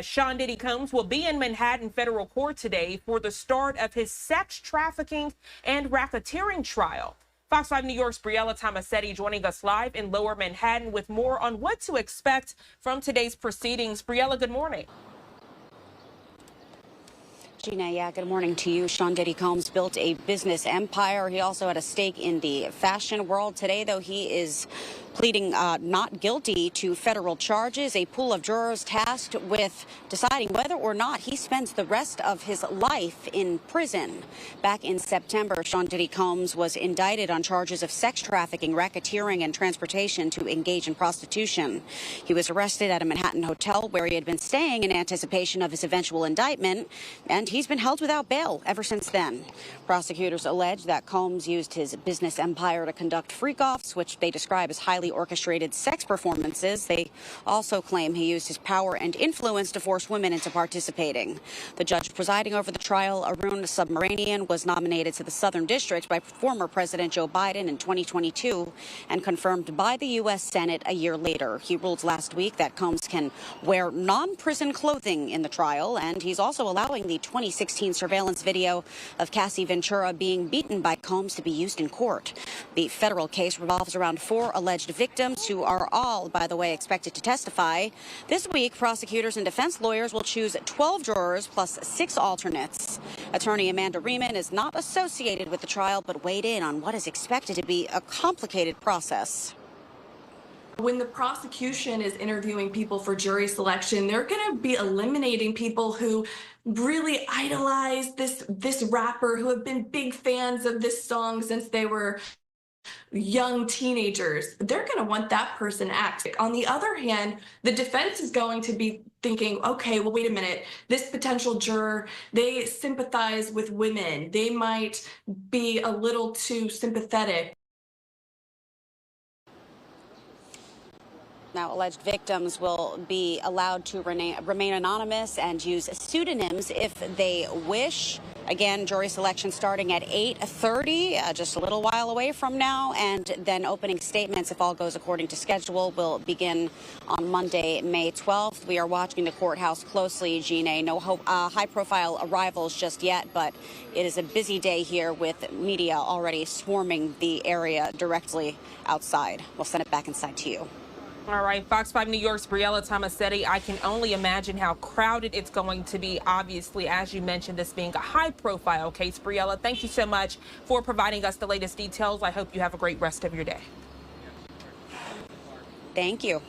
Sean Diddy Combs will be in Manhattan federal court today for the start of his sex trafficking and racketeering trial. Fox 5 New York's Briella Tomasetti joining us live in Lower Manhattan with more on what to expect from today's proceedings. Briella, good morning. Gina, yeah, good morning to you. Sean Diddy Combs built a business empire. He also had a stake in the fashion world. Today, though, he is pleading not guilty to federal charges. A pool of jurors tasked with deciding whether or not he spends the rest of his life in prison. Back in September, Sean Diddy Combs was indicted on charges of sex trafficking, racketeering, and transportation to engage in prostitution. He was arrested at a Manhattan hotel where he had been staying in anticipation of his eventual indictment, and he's been held without bail ever since then. Prosecutors allege that Combs used his business empire to conduct freak-offs, which they describe as highly orchestrated sex performances. They also claim he used his power and influence to force women into participating. The judge presiding over the trial, Arun Subramanian, was nominated to the Southern District by former President Joe Biden in 2022 and confirmed by the U.S. Senate a year later. He ruled last week that Combs can wear non-prison clothing in the trial, and he's also allowing the 2016 surveillance video of Cassie Ventura being beaten by Combs to be used in court. The federal case revolves around 4 alleged victims who are all, by the way, expected to testify. This week, prosecutors and defense lawyers will choose 12 jurors plus 6 alternates. Attorney Amanda Riemann is not associated with the trial, but weighed in on what is expected to be a complicated process. When the prosecution is interviewing people for jury selection, they're going to be eliminating people who really idolize this rapper, who have been big fans of this song since they were young teenagers. They're going to want that person acting. On the other hand, the defense is going to be thinking, okay, well, wait a minute, this potential juror, they sympathize with women. They might be a little too sympathetic. Now, alleged victims will be allowed to remain anonymous and use pseudonyms if they wish. Again, jury selection starting at 8:30, just a little while away from now, and then opening statements, if all goes according to schedule, will begin on Monday, May 12th. We are watching the courthouse closely, Gina. No high-profile arrivals just yet, but it is a busy day here with media already swarming the area directly outside. We'll send it back inside to you. All right, Fox 5 New York's Briella Tomasetti. I can only imagine how crowded it's going to be, obviously, as you mentioned, this being a high-profile case. Briella, thank you so much for providing us the latest details. I hope you have a great rest of your day. Thank you.